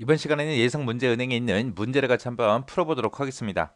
이번 시간에는 예상 문제 은행에 있는 문제를 같이 한번 풀어보도록 하겠습니다.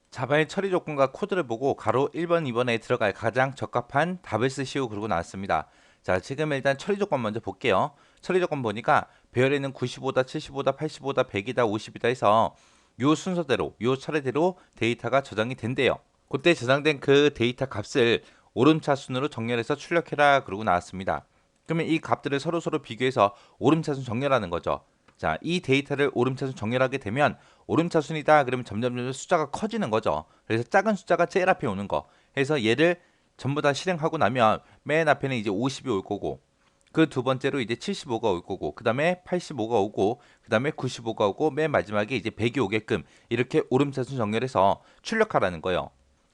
자바의 처리 조건과 코드를 보고 가로 1번, 2번에 들어갈 가장 적합한 답을 쓰시오 그러고 나왔습니다. 자, 지금 일단 처리 조건 먼저 볼게요. 처리 조건 보니까 배열에는 95다, 75다, 85다, 100이다, 50이다 해서 요 순서대로, 요 차례대로 데이터가 저장이 된대요. 그때 저장된 그 데이터 값을 오름차순으로 정렬해서 출력해라 그러고 나왔습니다. 그러면 이 값들을 서로 비교해서 오름차순 정렬하는 거죠. 자, 이 데이터를 오름차순 정렬하게 되면 오름차순이다 그러면 점점 숫자가 커지는 거죠. 그래서 작은 숫자가 제일 앞에 오는 거. 해서 얘를 전부 다 실행하고 나면 맨 앞에는 이제 50이 올 거고 그 두 번째로 이제 75가 올 거고 그 다음에 85가 오고 그 다음에 95가 오고 맨 마지막에 이제 100이 오게끔 이렇게 오름차순 정렬해서 출력하라는 거예요.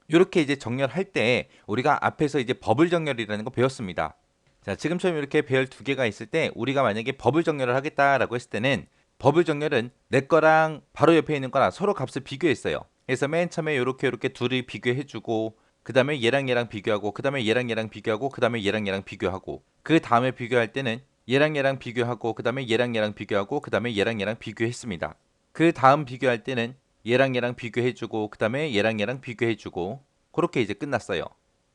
이렇게 이제 정렬할 때 우리가 앞에서 이제 버블 정렬이라는 거 배웠습니다. 자, 지금처럼 이렇게 배열 두 개가 있을 때 우리가 만약에 버블 정렬을 하겠다라고 했을 때는 버블 정렬은 내 거랑 바로 옆에 있는 거랑 서로 값을 비교했어요. 그래서 맨 처음에 이렇게 둘이 비교해주고 그 다음에 얘랑 비교하고 그 다음에 얘랑 비교하고 그 다음에 얘랑 비교하고 그 다음에 비교할 때는 얘랑 비교하고 그 다음에 얘랑 비교하고 그 다음에 얘랑 비교했습니다. 그 다음 비교할 때는 얘랑 비교해주고 그 다음에 얘랑 비교해주고 그렇게 이제 끝났어요.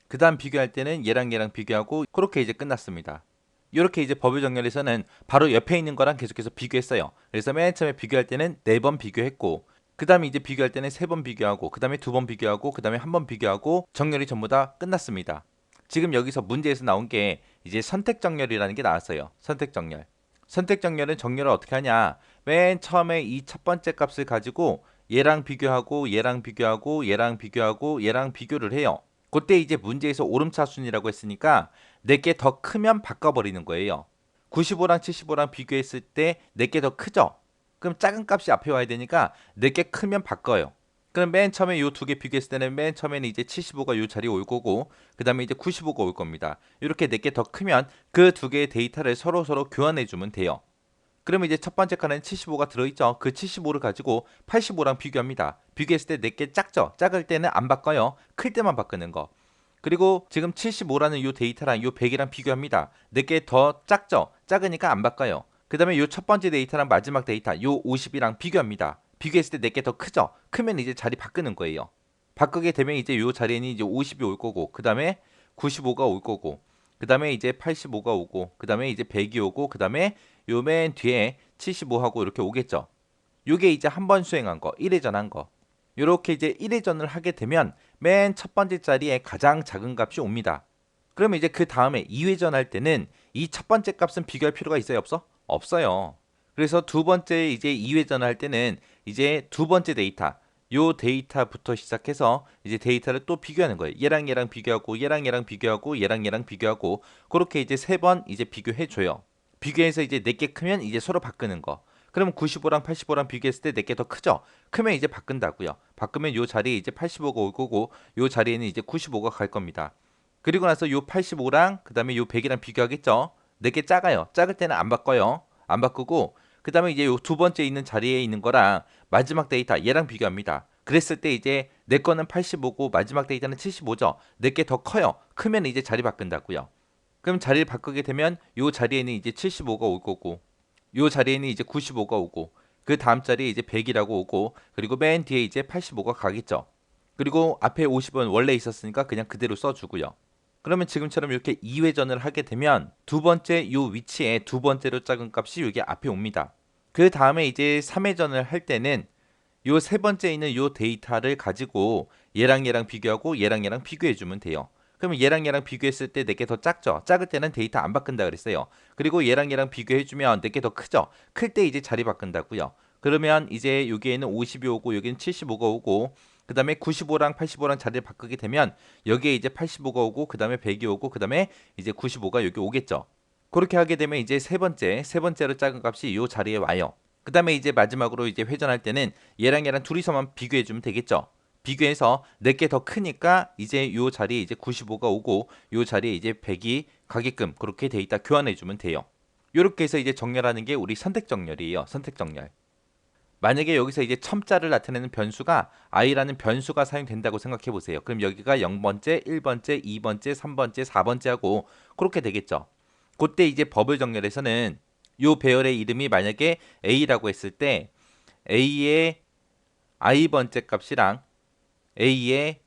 그 다음 비교할 때는 얘랑 비교하고 그렇게 이제 끝났습니다. 이렇게 이제 버블 정렬에서는 바로 옆에 있는 거랑 계속해서 비교했어요. 그래서 맨 처음에 비교할 때는 4번 비교했고 그 다음에 이제 비교할 때는 3번 비교하고 그 다음에 2번 비교하고 그 다음에 1번 비교하고 정렬이 전부 다 끝났습니다. 지금 여기서 문제에서 나온 게 이제 선택 정렬이라는 게 나왔어요. 선택 정렬. 선택 정렬은 정렬을 어떻게 하냐? 맨 처음에 이 첫 번째 값을 가지고 얘랑 비교하고 얘랑 비교하고 얘랑 비교하고 얘랑 비교를 해요. 그때 이제 문제에서 오름차순이라고 했으니까 4개 더 크면 바꿔버리는 거예요. 95랑 75랑 비교했을 때 4개 더 크죠? 그럼 작은 값이 앞에 와야 되니까 4개 크면 바꿔요. 그럼 맨 처음에 요 두 개 비교했을 때는 맨 처음에는 이제 75가 요 자리에 올 거고 그 다음에 이제 95가 올 겁니다. 이렇게 4개 더 크면 그 두 개의 데이터를 서로 교환해 주면 돼요. 그러면 이제 첫 번째 칸에는 75가 들어있죠. 그 75를 가지고 85랑 비교합니다. 비교했을 때 4개 작죠? 작을 때는 안 바꿔요. 클 때만 바꾸는 거. 그리고 지금 75라는 요 데이터랑 요 100이랑 비교합니다. 4개 더 작죠? 작으니까 안 바꿔요. 그 다음에 요 첫 번째 데이터랑 마지막 데이터 요 50이랑 비교합니다. 비교했을 때 4개 더 크죠? 크면 이제 자리 바꾸는 거예요. 바꾸게 되면 이제 요 자리에는 이제 50이 올 거고 그 다음에 95가 올 거고 그 다음에 이제 85가 오고 그 다음에 이제 100이 오고 그 다음에 요 맨 뒤에 75하고 이렇게 오겠죠. 요게 이제 한 번 수행한 거 1회전 한 거. 요렇게 이제 1회전을 하게 되면 맨 첫 번째 자리에 가장 작은 값이 옵니다. 그러면 이제 그 다음에 2회전 할 때는 이 첫 번째 값은 비교할 필요가 있어요, 없어? 없어요. 그래서 두 번째 이제 2회전 할 때는 이제 두 번째 데이터 요 데이터부터 시작해서 이제 데이터를 또 비교하는 거예요. 얘랑 비교하고 얘랑 비교하고 얘랑 비교하고 그렇게 이제 세 번 이제 비교해 줘요. 비교해서 이제 4개 크면 이제 서로 바꾸는 거. 그러면 95랑 85랑 비교했을 때 4개 더 크죠? 크면 이제 바꾼다고요. 바꾸면 요 자리에 이제 85가 올 거고 요 자리에는 이제 95가 갈 겁니다. 그리고 나서 요 85랑 그다음에 요 100이랑 비교하겠죠? 4개 작아요. 작을 때는 안 바꿔요. 안 바꾸고 그다음에 이제 요 두 번째 있는 자리에 있는 거랑 마지막 데이터 얘랑 비교합니다. 그랬을 때 이제 내 거는 85고 마지막 데이터는 75죠. 4개 더 커요. 크면 이제 자리 바꾼다고요. 그럼 자리를 바꾸게 되면 요 자리에는 이제 75가 올 거고 요 자리에는 이제 95가 오고 그 다음 자리에 이제 100이라고 오고 그리고 맨 뒤에 이제 85가 가겠죠. 그리고 앞에 50은 원래 있었으니까 그냥 그대로 써주고요. 그러면 지금처럼 이렇게 2회전을 하게 되면 두 번째 요 위치에 두 번째로 작은 값이 여기 앞에 옵니다. 그 다음에 이제 3회전을 할 때는 요 세 번째 있는 요 데이터를 가지고 얘랑 비교하고 얘랑 비교해 주면 돼요. 그러면 얘랑 비교했을 때 4개 더 작죠? 작을 때는 데이터 안 바꾼다 그랬어요. 그리고 얘랑 비교해 주면 4개 더 크죠? 클 때 이제 자리 바꾼다고요. 그러면 이제 여기에는 50이 오고 여기는 75가 오고 그 다음에 95랑 85랑 자리를 바꾸게 되면 여기에 이제 85가 오고 그 다음에 100이 오고 그 다음에 이제 95가 여기 오겠죠. 그렇게 하게 되면 이제 세 번째로 작은 값이 이 자리에 와요. 그 다음에 이제 마지막으로 이제 회전할 때는 얘랑 둘이서만 비교해 주면 되겠죠. 비교해서 4개 더 크니까 이제 요 자리에 이제 95가 오고 요 자리에 이제 100이 가게끔 그렇게 데이터 교환해 주면 돼요. 이렇게 해서 이제 정렬하는 게 우리 선택 정렬이에요. 선택 정렬. 만약에 여기서 이제 첨자를 나타내는 변수가 i라는 변수가 사용된다고 생각해 보세요. 그럼 여기가 0번째, 1번째, 2번째, 3번째, 4번째 하고 그렇게 되겠죠. 그때 이제 버블 정렬에서는 요 배열의 이름이 만약에 A라고 했을 때 A의 i번째 값이랑 A의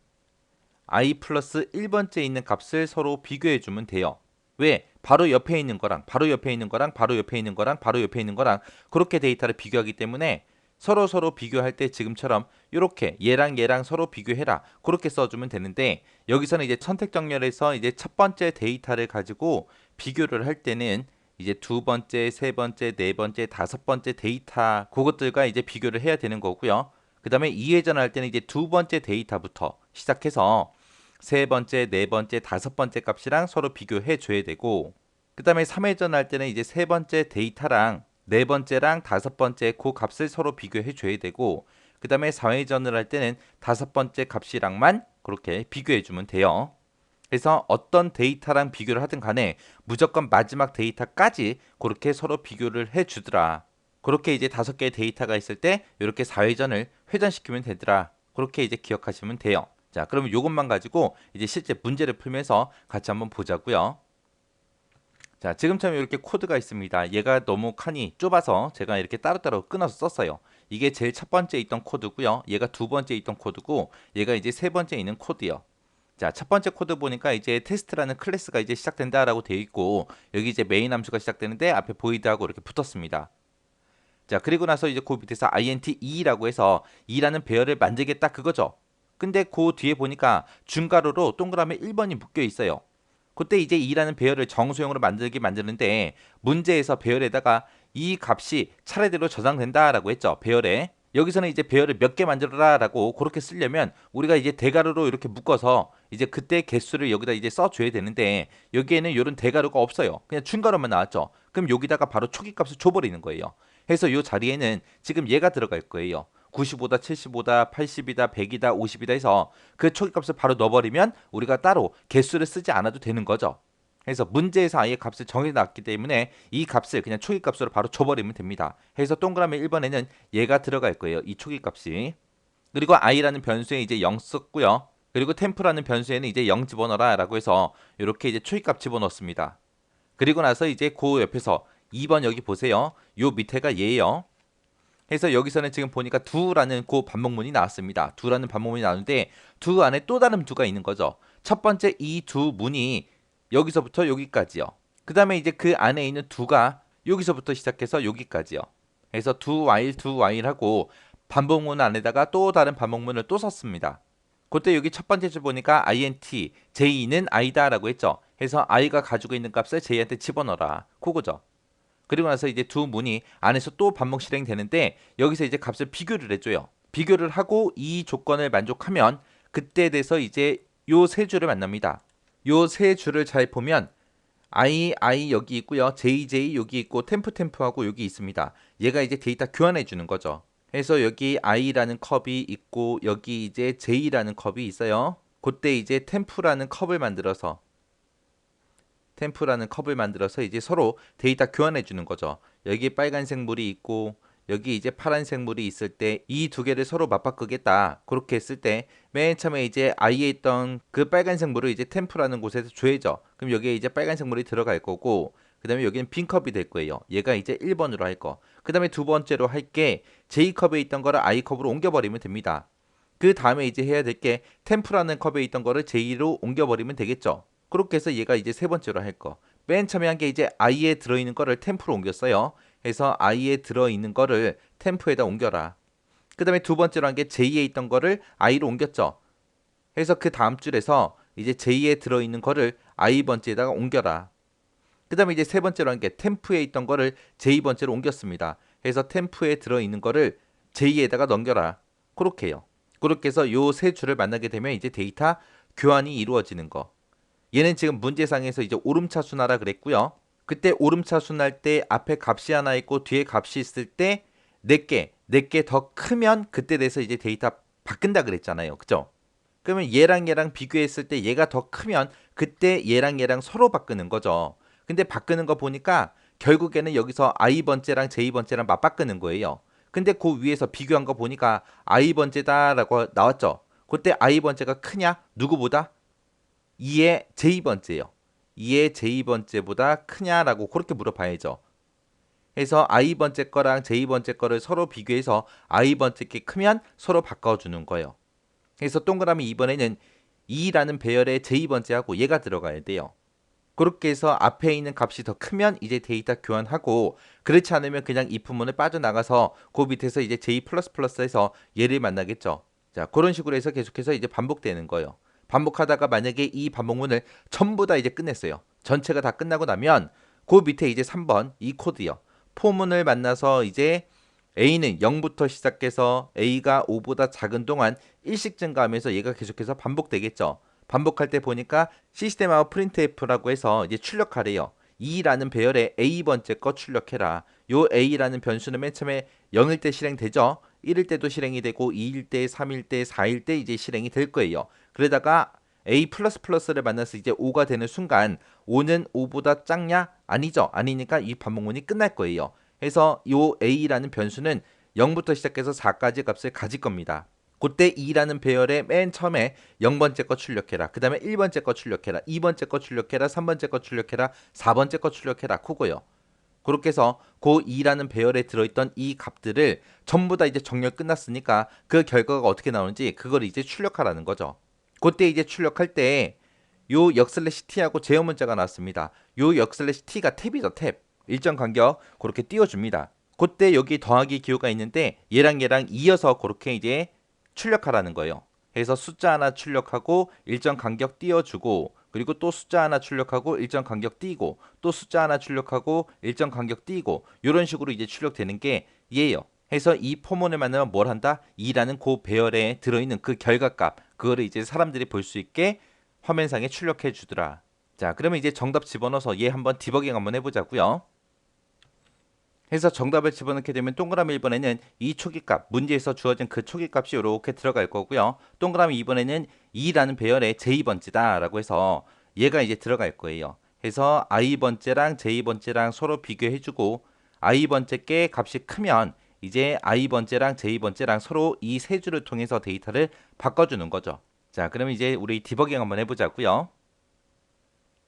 i 플러스 1번째 있는 값을 서로 비교해 주면 돼요. 왜? 바로 옆에 있는 거랑 바로 옆에 있는 거랑 바로 옆에 있는 거랑 바로 옆에 있는 거랑 그렇게 데이터를 비교하기 때문에 서로 비교할 때 지금처럼 이렇게 얘랑 서로 비교해라 그렇게 써주면 되는데 여기서는 이제 선택 정렬에서 이제 첫 번째 데이터를 가지고 비교를 할 때는 이제 두 번째, 세 번째, 네 번째, 다섯 번째 데이터 그것들과 이제 비교를 해야 되는 거고요. 그 다음에 이회전을 할 때는 이제 두 번째 데이터부터 시작해서 세 번째, 네 번째, 다섯 번째 값이랑 서로 비교해 줘야 되고 그 다음에 3회전 할 때는 이제 세 번째 데이터랑 네 번째랑 다섯 번째 그 값을 서로 비교해 줘야 되고 그 다음에 4회전을 할 때는 다섯 번째 값이랑만 그렇게 비교해 주면 돼요. 그래서 어떤 데이터랑 비교를 하든 간에 무조건 마지막 데이터까지 그렇게 서로 비교를 해 주더라. 그렇게 이제 다섯 개의 데이터가 있을 때 이렇게 4회전을 회전시키면 되더라. 그렇게 이제 기억하시면 돼요. 자, 그러면 이것만 가지고 이제 실제 문제를 풀면서 같이 한번 보자고요. 자, 지금처럼 이렇게 코드가 있습니다. 얘가 너무 칸이 좁아서 제가 이렇게 따로따로 끊어서 썼어요. 이게 제일 첫 번째 있던 코드고요. 얘가 두 번째 있던 코드고 얘가 이제 세 번째 있는 코드요. 자, 첫 번째 코드 보니까 이제 테스트라는 클래스가 이제 시작된다라고 되어 있고 여기 이제 메인 함수가 시작되는데 앞에 보이드하고 이렇게 붙었습니다. 자, 그리고 나서 이제 그 밑에서 int2라고 해서 2라는 배열을 만들겠다 그거죠. 근데 그 뒤에 보니까 중괄호로 동그라미 1번이 묶여 있어요. 그때 이제 2라는 배열을 정수형으로 만드는데 문제에서 배열에다가 이 값이 차례대로 저장된다라고 했죠. 배열에. 여기서는 이제 배열을 몇 개 만들어라라고 그렇게 쓰려면 우리가 이제 대괄호로 이렇게 묶어서 이제 그때 개수를 여기다 이제 써줘야 되는데 여기에는 이런 대괄호가 없어요. 그냥 중괄호만 나왔죠. 그럼 여기다가 바로 초기 값을 줘버리는 거예요. 해서 이 자리에는 지금 얘가 들어갈 거예요. 95다, 75다, 80이다, 100이다, 50이다 해서 그 초기 값을 바로 넣어버리면 우리가 따로 개수를 쓰지 않아도 되는 거죠. 그래서 문제에서 아예 값을 정해놨기 때문에 이 값을 그냥 초기 값으로 바로 줘버리면 됩니다. 그래서 동그라미 1번에는 얘가 들어갈 거예요. 이 초기 값이. 그리고 i라는 변수에 이제 0 썼고요. 그리고 템프라는 변수에는 이제 0 집어넣어라 라고 해서 이렇게 이제 초기 값 집어넣습니다. 그리고 나서 이제 그 옆에서 2번 여기 보세요. 요 밑에가 얘예요. 그래서 여기서는 지금 보니까 두라는 그 반복문이 나왔습니다. 두라는 반복문이 나오는데 두 안에 또 다른 두가 있는 거죠. 첫 번째 이 두 문이 여기서부터 여기까지요. 그 다음에 이제 그 안에 있는 두가 여기서부터 시작해서 여기까지요. 그래서 두 와일 하고 반복문 안에다가 또 다른 반복문을 또 썼습니다. 그때 여기 첫 번째 줄 보니까 int, j는 i다라고 했죠. 그래서 i가 가지고 있는 값을 j한테 집어넣어라. 그거죠. 그리고 나서 이제 두 문이 안에서 또 반복 실행되는데 여기서 이제 값을 비교를 해줘요. 비교를 하고 이 조건을 만족하면 그때 돼서 이제 요 세 줄을 만납니다. 요 세 줄을 잘 보면 I 여기 있고요. JJ 여기 있고 템프하고 여기 있습니다. 얘가 이제 데이터 교환해 주는 거죠. 그래서 여기 I라는 컵이 있고 여기 이제 J라는 컵이 있어요. 그때 이제 템프라는 컵을 만들어서 이제 서로 데이터 교환해 주는 거죠. 여기 빨간색 물이 있고 여기 이제 파란색 물이 있을 때 이 두 개를 서로 맞바꾸겠다. 그렇게 했을 때 맨 처음에 이제 I에 있던 그 빨간색 물을 이제 템프라는 곳에서 줘야죠. 그럼 여기에 이제 빨간색 물이 들어갈 거고 그 다음에 여기는 빈 컵이 될 거예요. 얘가 이제 1번으로 할 거. 그 다음에 두 번째로 할 게 J컵에 있던 거를 I컵으로 옮겨버리면 됩니다. 그 다음에 이제 해야 될 게 템프라는 컵에 있던 거를 J로 옮겨버리면 되겠죠. 그렇게 해서 얘가 이제 세 번째로 할 거. 맨 처음에 한 게 이제 i에 들어있는 거를 템프로 옮겼어요. 그래서 i에 들어있는 거를 템프에다 옮겨라. 그 다음에 두 번째로 한 게 j에 있던 거를 i로 옮겼죠. 그래서 그 다음 줄에서 이제 j에 들어있는 거를 i번째에다가 옮겨라. 그 다음에 이제 세 번째로 한 게 템프에 있던 거를 j번째로 옮겼습니다. 그래서 템프에 들어있는 거를 j에다가 넘겨라. 그렇게 해요. 그렇게 해서 요 세 줄을 만나게 되면 이제 데이터 교환이 이루어지는 거. 얘는 지금 문제상에서 이제 오름차순하라 그랬고요. 그때 오름차순 할 때 앞에 값이 하나 있고 뒤에 값이 있을 때 4개 더 크면 그때 돼서 이제 데이터 바꾼다 그랬잖아요. 그죠? 그러면 얘랑 비교했을 때 얘가 더 크면 그때 얘랑 서로 바꾸는 거죠. 근데 바꾸는 거 보니까 결국에는 여기서 i번째랑 j번째랑 맞바꾸는 거예요. 근데 그 위에서 비교한 거 보니까 i번째다라고 나왔죠. 그때 i번째가 크냐? 누구보다? 2의 J번째요. 2의 J번째보다 크냐라고 그렇게 물어봐야죠. 해서 i번째 거랑 j번째 거를 서로 비교해서 i번째 게 크면 서로 바꿔주는 거예요. 그래서 동그라미 2번에는 2라는 배열의 j번째하고 얘가 들어가야 돼요. 그렇게 해서 앞에 있는 값이 더 크면 이제 데이터 교환하고, 그렇지 않으면 그냥 if문을 빠져나가서 그 밑에서 이제 j++에서 얘를 만나겠죠. 자, 그런 식으로 해서 계속해서 이제 반복되는 거예요. 반복하다가 만약에 이 반복문을 전부 다 이제 끝냈어요. 전체가 다 끝나고 나면 그 밑에 이제 3번 이 코드요. 포문을 만나서 이제 a는 0부터 시작해서 a가 5보다 작은 동안 일씩 증가하면서 얘가 계속해서 반복되겠죠. 반복할 때 보니까 시스템 아웃 프린트f라고 해서 이제 출력하래요. 2라는 배열의 a번째 거 출력해라. 요 a라는 변수는 맨 처음에 0일 때 실행되죠. 1일 때도 실행이 되고 2일 때, 3일 때, 4일 때 이제 실행이 될 거예요. 그러다가 a++를 만나서 이제 5가 되는 순간 5는 5보다 작냐? 아니죠. 아니니까 이 반복문이 끝날 거예요. 그래서 요 a라는 변수는 0부터 시작해서 4까지 값을 가질 겁니다. 그때 2라는 배열의 맨 처음에 0번째 거 출력해라. 그 다음에 1번째 거 출력해라. 2번째 거 출력해라. 3번째 거 출력해라. 4번째 거 출력해라. 그거요. 그렇게 해서 그 2라는 배열에 들어있던 이 값들을 전부 다 이제 정렬 끝났으니까 그 결과가 어떻게 나오는지 그걸 이제 출력하라는 거죠. 그때 이제 출력할 때 요 역슬래시 t하고 제어 문자가 나왔습니다. 요 역슬래시 t가 탭이죠, 탭. 일정 간격 그렇게 띄워줍니다. 그때 여기 더하기 기호가 있는데 얘랑 이어서 그렇게 이제 출력하라는 거예요. 그래서 숫자 하나 출력하고 일정 간격 띄워주고, 그리고 또 숫자 하나 출력하고 일정 간격 띄고, 또 숫자 하나 출력하고 일정 간격 띄고, 이런 식으로 이제 출력되는 게 얘예요. 해서 이 포문을 만나면 뭘 한다? 2라는 그 배열에 들어있는 그 결과값, 그거를 이제 사람들이 볼 수 있게 화면상에 출력해 주더라. 자, 그러면 이제 정답 집어넣어서 얘 한번 디버깅 한번 해보자고요. 해서 정답을 집어넣게 되면 동그라미 1번에는 이 초기값, 문제에서 주어진 그 초기값이 이렇게 들어갈 거고요. 동그라미 2번에는 2라는 배열의 j 번째다 라고 해서 얘가 이제 들어갈 거예요. 해서 i번째랑 j번째랑 서로 비교해주고, i번째 게 값이 크면 이제 i번째랑 j번째랑 서로 이 세 줄을 통해서 데이터를 바꿔주는 거죠. 자, 그러면 이제 우리 디버깅 한번 해보자고요.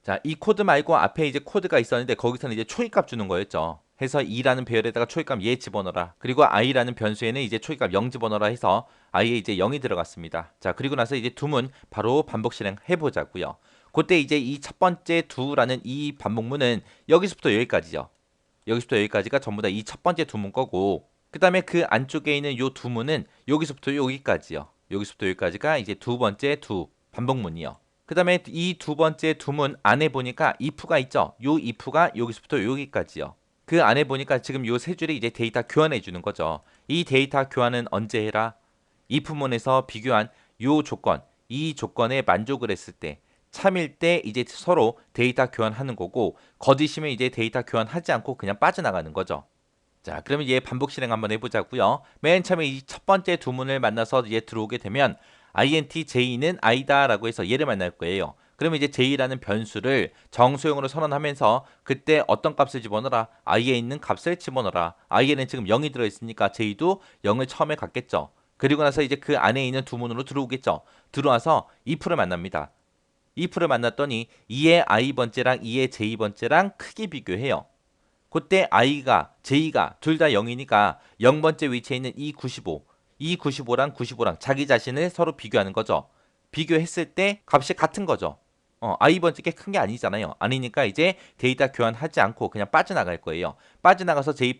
자, 이 코드 말고 앞에 이제 코드가 있었는데 거기서는 이제 초기값 주는 거였죠. 해서 2라는 배열에다가 초기값 얘 집어넣어라. 그리고 i라는 변수에는 이제 초기값 0 집어넣어라 해서 i에 이제 0이 들어갔습니다. 자, 그리고 나서 이제 두문 바로 반복 실행해 보자고요. 그때 이제 이 첫 번째 두라는 이 반복문은 여기서부터 여기까지죠. 여기서부터 여기까지가 전부 다 이 첫 번째 두문 거고, 그 다음에 그 안쪽에 있는 요 두문은 여기서부터 여기까지요. 여기서부터 여기까지가 이제 두 번째 두 반복문이요. 그 다음에 이 두 번째 두문 안에 보니까 if가 있죠. 요 if가 여기서부터 여기까지요. 그 안에 보니까 지금 요 세 줄이 이제 데이터 교환해 주는 거죠. 이 데이터 교환은 언제 해라? if문에서 비교한 요 조건, 이 조건에 만족을 했을 때, 참일 때 이제 서로 데이터 교환하는 거고, 거짓이면 이제 데이터 교환하지 않고 그냥 빠져나가는 거죠. 자, 그러면 얘 반복 실행 한번 해보자고요. 맨 처음에 이 첫 번째 두문을 만나서 얘 들어오게 되면 int j는 i다라고 해서 얘를 만날 거예요. 그러면 이제 j라는 변수를 정수용으로 선언하면서 그때 어떤 값을 집어넣어라? i에 있는 값을 집어넣어라. i에는 지금 0이 들어있으니까 j도 0을 처음에 갖겠죠. 그리고 나서 이제 그 안에 있는 두문으로 들어오겠죠. 들어와서 if를 만납니다. if를 만났더니 2의 i번째랑 2의 j번째랑 크기 비교해요. 그때 i가 j가 둘 다 0이니까 0번째 위치에 있는 이 95, 이 95랑 95랑 자기 자신을 서로 비교하는 거죠. 비교했을 때 값이 같은 거죠. i번째 게 큰 게 아니잖아요. 아니니까 이제 데이터 교환하지 않고 그냥 빠져나갈 거예요. 빠져나가서 j++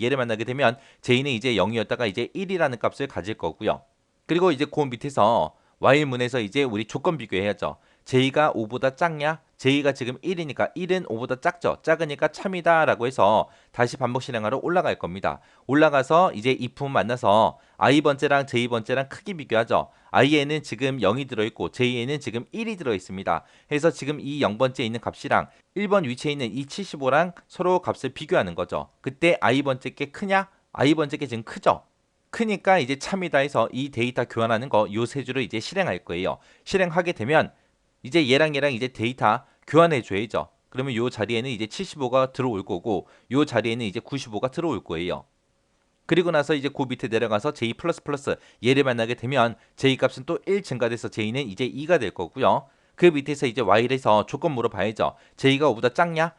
얘를 만나게 되면 j는 이제 0이었다가 이제 1이라는 값을 가질 거고요. 그리고 이제 그 밑에서 while문에서 이제 우리 조건 비교해야죠. j가 5보다 작냐? j가 지금 1이니까 1은 5보다 작죠. 작으니까 참이다 라고 해서 다시 반복 실행하러 올라갈 겁니다. 올라가서 이제 if 만나서 i번째랑 j번째랑 크기 비교하죠. i에는 지금 0이 들어있고 j에는 지금 1이 들어있습니다. 해서 지금 이 0번째에 있는 값이랑 1번 위치에 있는 이 75랑 서로 값을 비교하는 거죠. 그때 i번째 게 크냐? i번째 게 지금 크죠. 크니까 이제 참이다 해서 이 데이터 교환하는 거 요 세 줄을 이제 실행할 거예요. 실행하게 되면 이제 얘랑 이제 데이터 교환해 줘야죠. 그러면 요 자리에는 이제 75가 들어올 거고 요 자리에는 이제 95가 들어올 거예요. 그리고 나서 이제 그 밑에 내려가서 j++ 얘를 만나게 되면 j 값은 또 1 증가돼서 j는 이제 2가 될 거고요. 그 밑에서 이제 while에서 조건 물어봐야죠. j가 5보다 작냐?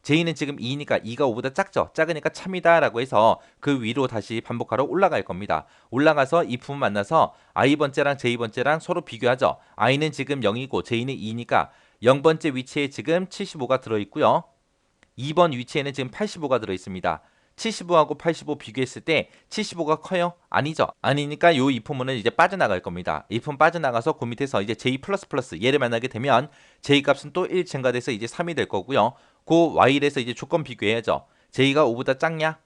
J는 지금 2니까 2가 5보다 작죠. 작으니까 참이다 라고 해서 그 위로 다시 반복하러 올라갈 겁니다. 올라가서 이 품을 만나서 i번째랑 j번째랑 서로 비교하죠. i는 지금 0이고 j는 2니까 0번째 위치에 지금 75가 들어있고요. 2번 위치에는 지금 85가 들어있습니다. 75하고 85 비교했을 때 75가 커요? 아니죠. 아니니까 요 이품은 이제 빠져나갈 겁니다. 이품 빠져나가서 그 밑에서 이제 j++ 얘를 만나게 되면 j 값은 또 1 증가돼서 이제 3이 될 거고요. 그 y에서 이제 조건 비교해야죠. j가 5보다 작냐?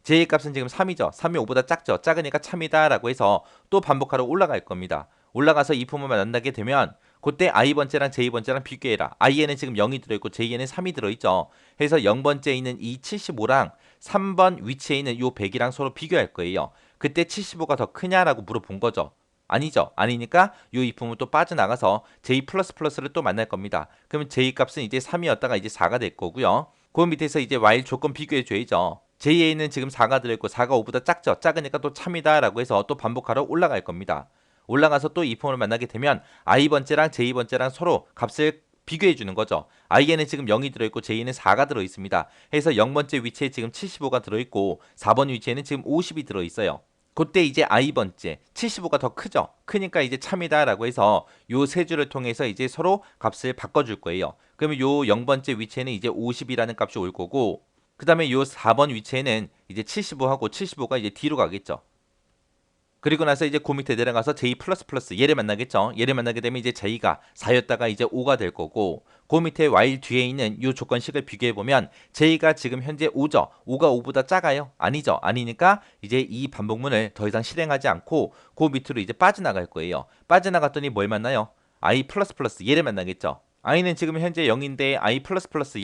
j 값은 지금 3이죠. 3이 5보다 작죠. 작으니까 참이다 라고 해서 또 반복하러 올라갈 겁니다. 올라가서 이 품을 만나게 되면 그때 i번째랑 j번째랑 비교해라. i에는 지금 0이 들어있고 j에는 3이 들어있죠. 해서 0번째에 있는 이 75랑 3번 위치에 있는 요 100이랑 서로 비교할 거예요. 그때 75가 더 크냐라고 물어본 거죠. 아니죠. 아니니까 요 이품은 또 빠져나가서 j++를 또 만날 겁니다. 그러면 j 값은 이제 3이었다가 이제 4가 될 거고요. 그 밑에서 이제 while 조건 비교해 줘야죠. JA는 지금 4가 들어있고 4가 5보다 작죠. 작으니까 또 참이다 라고 해서 또 반복하러 올라갈 겁니다. 올라가서 또 이 폼을 만나게 되면 i번째랑 j번째랑 서로 값을 비교해 주는 거죠. i에는 지금 0이 들어있고 j에는 4가 들어있습니다. 해서 0번째 위치에 지금 75가 들어있고 4번 위치에는 지금 50이 들어있어요. 그때 이제 i번째 75가 더 크죠. 크니까 이제 참이다 라고 해서 요 세 줄을 통해서 이제 서로 값을 바꿔줄 거예요. 그러면 요 0번째 위치에는 이제 50이라는 값이 올 거고 그 다음에 요 4번 위치에는 이제 75하고 75가 이제 뒤로 가겠죠. 그리고 나서 이제 그 밑에 내려가서 j++ 얘를 만나겠죠. 얘를 만나게 되면 이제 j가 4였다가 이제 5가 될 거고 그 밑에 while 뒤에 있는 이 조건식을 비교해 보면 j가 지금 현재 5죠. 5가 5보다 작아요? 아니죠. 아니니까 이제 이 반복문을 더 이상 실행하지 않고 그 밑으로 이제 빠져나갈 거예요. 빠져나갔더니 뭘 만나요? i++ 얘를 만나겠죠. i는 지금 현재 0인데 i++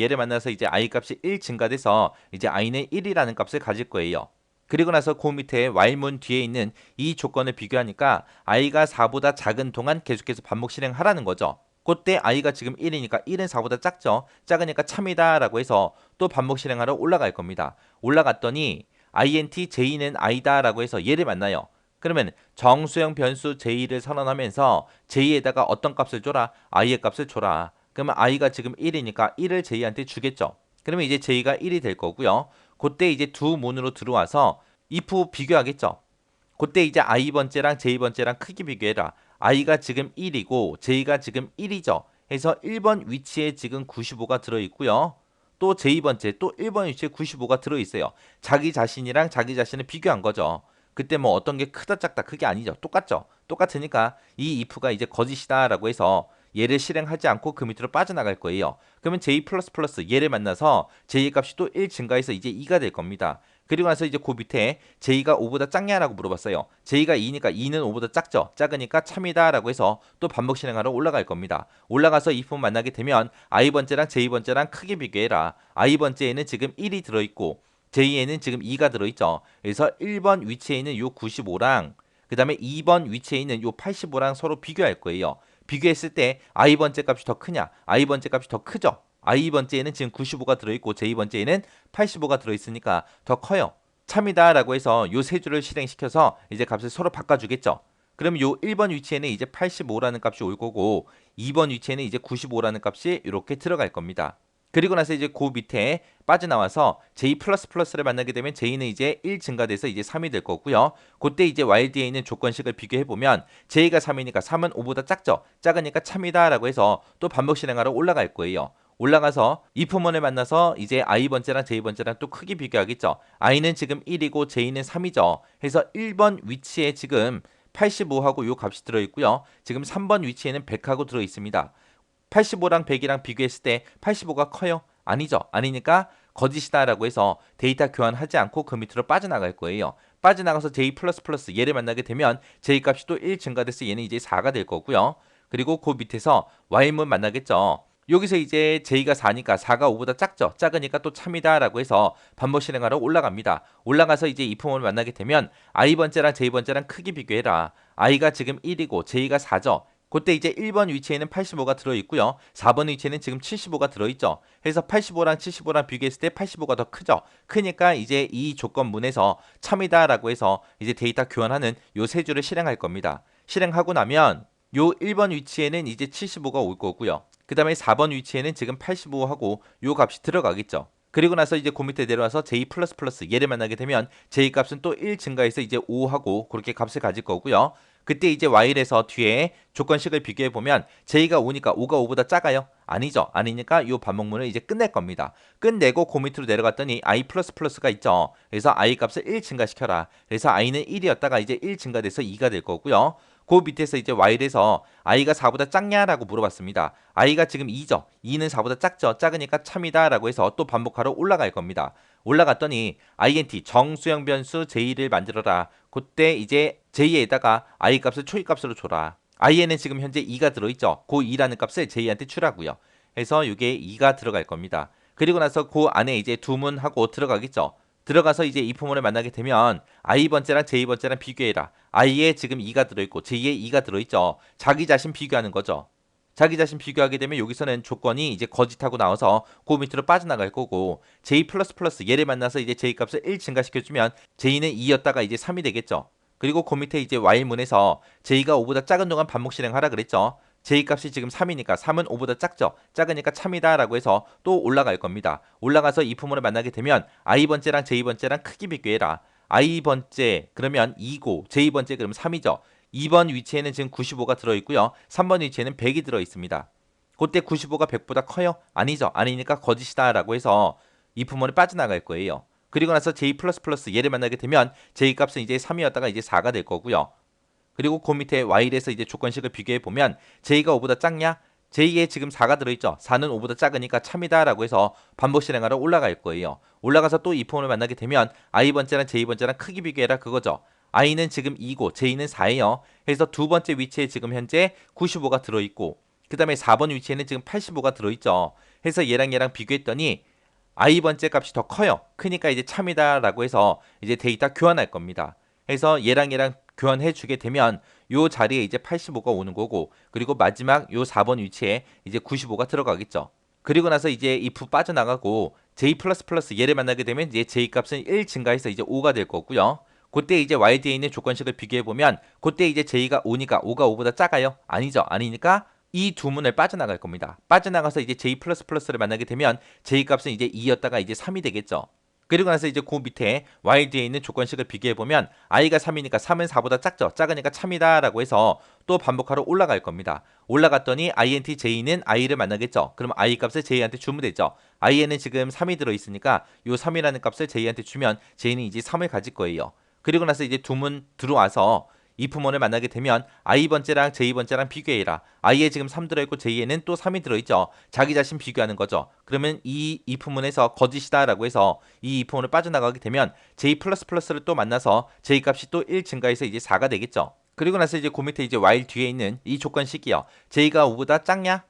얘를 만나서 이제 i 값이 1 증가돼서 이제 i는 1이라는 값을 가질 거예요. 그리고 나서 그 밑에 while문 뒤에 있는 이 조건을 비교하니까 i가 4보다 작은 동안 계속해서 반복 실행하라는 거죠. 그때 i가 지금 1이니까 1은 4보다 작죠. 작으니까 참이다 라고 해서 또 반복 실행하러 올라갈 겁니다. 올라갔더니 int j는 i다 라고 해서 얘를 만나요. 그러면 정수형 변수 j를 선언하면서 j에다가 어떤 값을 줘라? i의 값을 줘라. 그러면 i가 지금 1이니까 1을 j한테 주겠죠. 그러면 이제 j가 1이 될 거고요. 그때 이제 두 문으로 들어와서 if 비교하겠죠. 그때 이제 i번째랑 j번째랑 크기 비교해라. i가 지금 1이고 j가 지금 1이죠. 해서 1번 위치에 지금 95가 들어있고요. 또 j번째 또 1번 위치에 95가 들어있어요. 자기 자신이랑 자기 자신을 비교한 거죠. 그때 뭐 어떤 게 크다 작다 그게 아니죠. 똑같죠. 똑같으니까 이 if가 이제 거짓이다 라고 해서 얘를 실행하지 않고 그 밑으로 빠져나갈 거예요. 그러면 j++ 얘를 만나서 j 값이 또 1 증가해서 이제 2가 될 겁니다. 그리고 나서 이제 그 밑에 j가 5보다 작냐라고 물어봤어요. j가 2니까 2는 5보다 작죠. 작으니까 참이다 라고 해서 또 반복 실행하러 올라갈 겁니다. 올라가서 이 품 만나게 되면 i번째랑 j번째랑 크게 비교해라. i번째에는 지금 1이 들어있고 j에는 지금 2가 들어있죠. 그래서 1번 위치에 있는 요 95랑 그 다음에 2번 위치에 있는 요 85랑 서로 비교할 거예요. 비교했을 때 i번째 값이 더 크냐? i번째 값이 더 크죠? i번째에는 지금 95가 들어있고 j번째에는 85가 들어있으니까 더 커요. 참이다 라고 해서 요 세 줄을 실행시켜서 이제 값을 서로 바꿔주겠죠. 그럼 요 1번 위치에는 이제 85라는 값이 올 거고 2번 위치에는 이제 95라는 값이 이렇게 들어갈 겁니다. 그리고 나서 이제 그 밑에 빠져나와서 j++를 만나게 되면 j는 이제 1 증가돼서 이제 3이 될 거고요. 그때 이제 while 뒤에 있는 조건식을 비교해 보면 j가 3이니까 3은 5보다 작죠. 작으니까 참이다 라고 해서 또 반복 실행하러 올라갈 거예요. 올라가서 if문을 만나서 이제 i번째랑 j번째랑 또 크게 비교하겠죠. i는 지금 1이고 j는 3이죠. 해서 1번 위치에 지금 85하고 요 값이 들어있고요. 지금 3번 위치에는 100하고 들어있습니다. 85랑 100이랑 비교했을 때 85가 커요? 아니죠. 아니니까 거짓이다 라고 해서 데이터 교환하지 않고 그 밑으로 빠져나갈 거예요. 빠져나가서 j++ 얘를 만나게 되면 j 값이 또 1 증가돼서 얘는 이제 4가 될 거고요. 그리고 그 밑에서 while문 만나겠죠. 여기서 이제 j가 4니까 4가 5보다 작죠. 작으니까 또 참이다 라고 해서 반복 실행하러 올라갑니다. 올라가서 이제 if문을 만나게 되면 i번째랑 j번째랑 크게 비교해라. i가 지금 1이고 j가 4죠. 그때 이제 1번 위치에는 85가 들어있고요. 4번 위치에는 지금 75가 들어있죠. 그래서 85랑 75랑 비교했을 때 85가 더 크죠. 크니까 이제 이 조건문에서 참이다 라고 해서 이제 데이터 교환하는 요 세 줄을 실행할 겁니다. 실행하고 나면 요 1번 위치에는 이제 75가 올 거고요. 그 다음에 4번 위치에는 지금 85하고 요 값이 들어가겠죠. 그리고 나서 이제 그 밑에 내려와서 j++ 얘를 만나게 되면 j 값은 또 1 증가해서 이제 5하고 그렇게 값을 가질 거고요. 그때 이제 while에서 뒤에 조건식을 비교해 보면 j가 5니까 5가 5보다 작아요? 아니죠. 아니니까 이 반복문을 이제 끝낼 겁니다. 끝내고 그 밑으로 내려갔더니 i++가 있죠. 그래서 i 값을 1 증가시켜라. 그래서 i는 1이었다가 이제 1 증가돼서 2가 될 거고요. 그 밑에서 이제 while에서 i가 4보다 작냐라고 물어봤습니다. i가 지금 2죠. 2는 4보다 작죠. 작으니까 참이다라고 해서 또 반복하러 올라갈 겁니다. 올라갔더니 int 정수형 변수 j를 만들어라. 그때 이제 j에다가 i 값을 초기값으로 줘라. i에는 지금 현재 2가 들어있죠. 그 2라는 값을 j한테 주라고요. 해서 이게 2가 들어갈 겁니다. 그리고 나서 그 안에 이제 두문하고 들어가겠죠. 들어가서 이제 이 부문을 만나게 되면 i번째랑 j번째랑 비교해라. i에 지금 2가 들어있고 j에 2가 들어있죠. 자기 자신 비교하는 거죠. 자기 자신 비교하게 되면 여기서는 조건이 이제 거짓하고 나와서 그 밑으로 빠져나갈 거고 j++ 얘를 만나서 이제 j 값을 1 증가시켜주면 j는 2였다가 이제 3이 되겠죠. 그리고 그 밑에 이제 while문에서 j가 5보다 작은 동안 반복 실행하라 그랬죠. j 값이 지금 3이니까 3은 5보다 작죠. 작으니까 참이다 라고 해서 또 올라갈 겁니다. 올라가서 이 부문을 만나게 되면 i번째랑 j번째랑 크기 비교해라. i번째 그러면 2고 j번째 그러면 3이죠. 2번 위치에는 지금 95가 들어있고요. 3번 위치에는 100이 들어있습니다. 그때 95가 100보다 커요? 아니죠. 아니니까 거짓이다 라고 해서 이 부문을 빠져나갈 거예요. 그리고 나서 j++ 얘를 만나게 되면 j 값은 이제 3이었다가 이제 4가 될 거고요. 그리고 그 밑에 while에서 이제 조건식을 비교해 보면 j가 5보다 작냐? j에 지금 4가 들어있죠. 4는 5보다 작으니까 참이다 라고 해서 반복 실행하러 올라갈 거예요. 올라가서 또 이 부분을 만나게 되면 i번째랑 j번째랑 크기 비교해라 그거죠. i는 지금 2고 j는 4예요. 그래서 두 번째 위치에 지금 현재 95가 들어있고 그 다음에 4번 위치에는 지금 85가 들어있죠. 해서 얘랑 비교했더니 i번째 값이 더 커요. 크니까 이제 참이다 라고 해서 이제 데이터 교환할 겁니다. 해서 얘랑 교환해 주게 되면 요 자리에 이제 85가 오는 거고 그리고 마지막 요 4번 위치에 이제 95가 들어가겠죠. 그리고 나서 이제 if 빠져나가고 j++ 얘를 만나게 되면 이제 j 값은 1 증가해서 이제 5가 될 거고요. 그때 이제 while 뒤에 있는 조건식을 비교해 보면 그때 이제 j가 5니까 5가 5보다 작아요? 아니죠. 아니니까 이 두 문을 빠져나갈 겁니다. 빠져나가서 이제 j++를 만나게 되면 j 값은 이제 2였다가 이제 3이 되겠죠. 그리고 나서 이제 그 밑에 while 뒤에 있는 조건식을 비교해 보면 i가 3이니까 3은 4보다 작죠. 작으니까 참이다 라고 해서 또 반복하러 올라갈 겁니다. 올라갔더니 int j는 i를 만나겠죠. 그럼 i 값을 j한테 주면 되죠. i에는 지금 3이 들어있으니까 요 3이라는 값을 j한테 주면 j는 이제 3을 가질 거예요. 그리고 나서 이제 두문 들어와서 if문을 만나게 되면 i번째랑 j번째랑 비교해라. i에 지금 3 들어있고 j에는 또 3이 들어있죠. 자기 자신 비교하는 거죠. 그러면 이 if문에서 거짓이다 라고 해서 이 if문을 빠져나가게 되면 j++를 또 만나서 j 값이 또 1 증가해서 이제 4가 되겠죠. 그리고 나서 이제 그 밑에 이제 while 뒤에 있는 이 조건식이요. j가 5보다 작냐?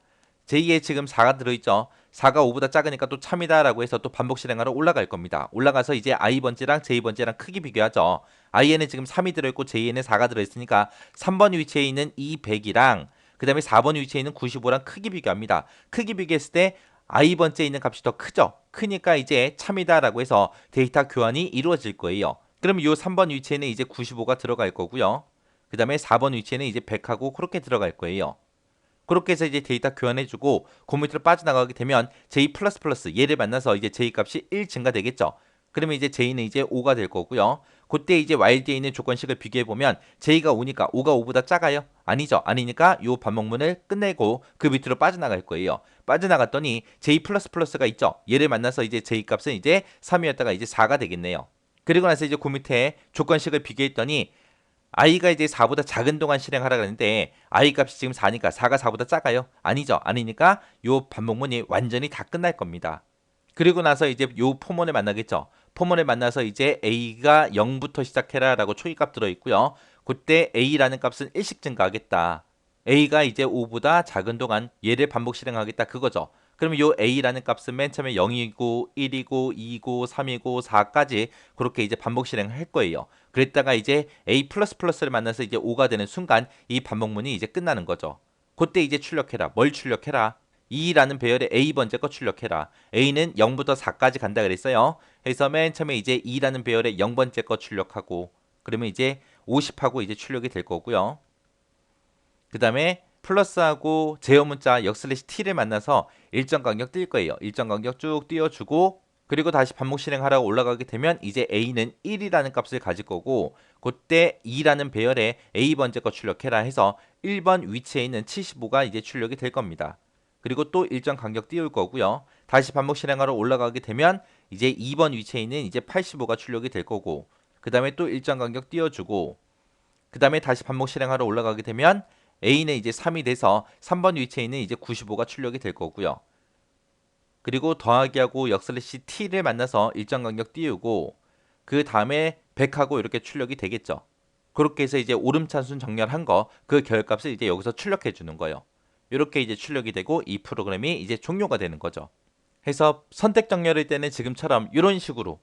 j에 지금 4가 들어있죠. 4가 5보다 작으니까 또 참이다 라고 해서 또 반복 실행하러 올라갈 겁니다. 올라가서 이제 i번째랑 j번째랑 크기 비교하죠. i에는 지금 3이 들어있고 j에는 4가 들어있으니까 3번 위치에 있는 이 100이랑 그 다음에 4번 위치에 있는 95랑 크기 비교합니다. 크기 비교했을 때 i번째에 있는 값이 더 크죠. 크니까 이제 참이다 라고 해서 데이터 교환이 이루어질 거예요. 그럼 이 3번 위치에는 이제 95가 들어갈 거고요. 그 다음에 4번 위치에는 이제 100하고 그렇게 들어갈 거예요. 그렇게 해서 이제 데이터 교환해주고 그 밑으로 빠져나가게 되면 j++ 얘를 만나서 이제 j 값이 1 증가되겠죠. 그러면 이제 j는 이제 5가 될 거고요. 그때 이제 while 뒤에 있는 조건식을 비교해 보면 j가 5니까 5가 5보다 작아요? 아니죠. 아니니까 요 반복문을 끝내고 그 밑으로 빠져나갈 거예요. 빠져나갔더니 j++가 있죠. 얘를 만나서 이제 j 값은 이제 3이었다가 이제 4가 되겠네요. 그리고 나서 이제 그 밑에 조건식을 비교했더니 i가 이제 4보다 작은 동안 실행하라 그랬는데 i 값이 지금 4니까 4가 4보다 작아요? 아니죠. 아니니까 요 반복문이 완전히 다 끝날 겁니다. 그리고 나서 이제 요 포문을 만나겠죠. 포문을 만나서 이제 a가 0부터 시작해라 라고 초기값 들어있고요. 그때 a라는 값은 1씩 증가하겠다. a가 이제 5보다 작은 동안 얘를 반복 실행하겠다 그거죠. 그러면 요 a라는 값은 맨 처음에 0이고 1이고 2고 3이고 4까지 그렇게 이제 반복 실행을 할 거예요. 그랬다가 이제 a++를 만나서 이제 5가 되는 순간 이 반복문이 이제 끝나는 거죠. 그때 이제 출력해라. 뭘 출력해라? 2라는 배열의 a번째 거 출력해라. a는 0부터 4까지 간다 그랬어요. 그래서 맨 처음에 이제 2라는 배열의 0번째 거 출력하고 그러면 이제 50하고 이제 출력이 될 거고요. 그 다음에 플러스하고 제어 문자 역슬래시 t를 만나서 일정 간격 뛸 거예요. 일정 간격 쭉 띄워주고 그리고 다시 반복 실행하라고 올라가게 되면 이제 A는 1이라는 값을 가질 거고 그때 2라는 배열에 A번째 거 출력해라 해서 1번 위치에 있는 75가 이제 출력이 될 겁니다. 그리고 또 일정 간격 띄울 거고요. 다시 반복 실행하러 올라가게 되면 이제 2번 위치에 있는 이제 85가 출력이 될 거고 그 다음에 또 일정 간격 띄워주고 그 다음에 다시 반복 실행하러 올라가게 되면 A는 이제 3이 돼서 3번 위치에 있는 이제 95가 출력이 될 거고요. 그리고 더하기하고 역슬래시 t를 만나서 일정 간격 띄우고 그 다음에 100하고 이렇게 출력이 되겠죠. 그렇게 해서 이제 오름차순 정렬한 거 그 결값을 이제 여기서 출력해 주는 거예요. 이렇게 이제 출력이 되고 이 프로그램이 이제 종료가 되는 거죠. 해서 선택 정렬일 때는 지금처럼 이런 식으로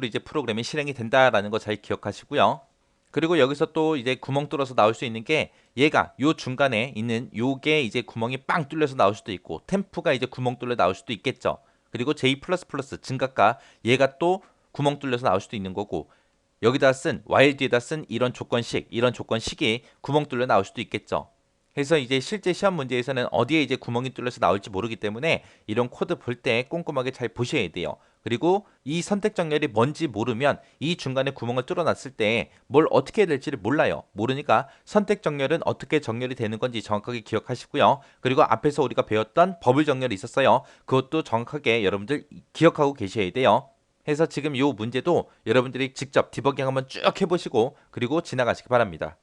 이제 프로그램이 실행이 된다라는 거 잘 기억하시고요. 그리고 여기서 또 이제 구멍 뚫어서 나올 수 있는 게 얘가 요 중간에 있는 요게 이제 구멍이 빵 뚫려서 나올 수도 있고 템프가 이제 구멍 뚫려 나올 수도 있겠죠. 그리고 J++ 증가가 얘가 또 구멍 뚫려서 나올 수도 있는 거고 여기다 쓴 while 뒤에다 쓴 이런 조건식이 구멍 뚫려 나올 수도 있겠죠. 그래서 이제 실제 시험 문제에서는 어디에 이제 구멍이 뚫려서 나올지 모르기 때문에 이런 코드 볼 때 꼼꼼하게 잘 보셔야 돼요. 그리고 이 선택 정렬이 뭔지 모르면 이 중간에 구멍을 뚫어놨을 때 뭘 어떻게 해야 될지를 몰라요. 모르니까 선택 정렬은 어떻게 정렬이 되는 건지 정확하게 기억하시고요. 그리고 앞에서 우리가 배웠던 버블 정렬이 있었어요. 그것도 정확하게 여러분들 기억하고 계셔야 돼요. 해서 지금 이 문제도 여러분들이 직접 디버깅 한번 쭉 해보시고 그리고 지나가시기 바랍니다.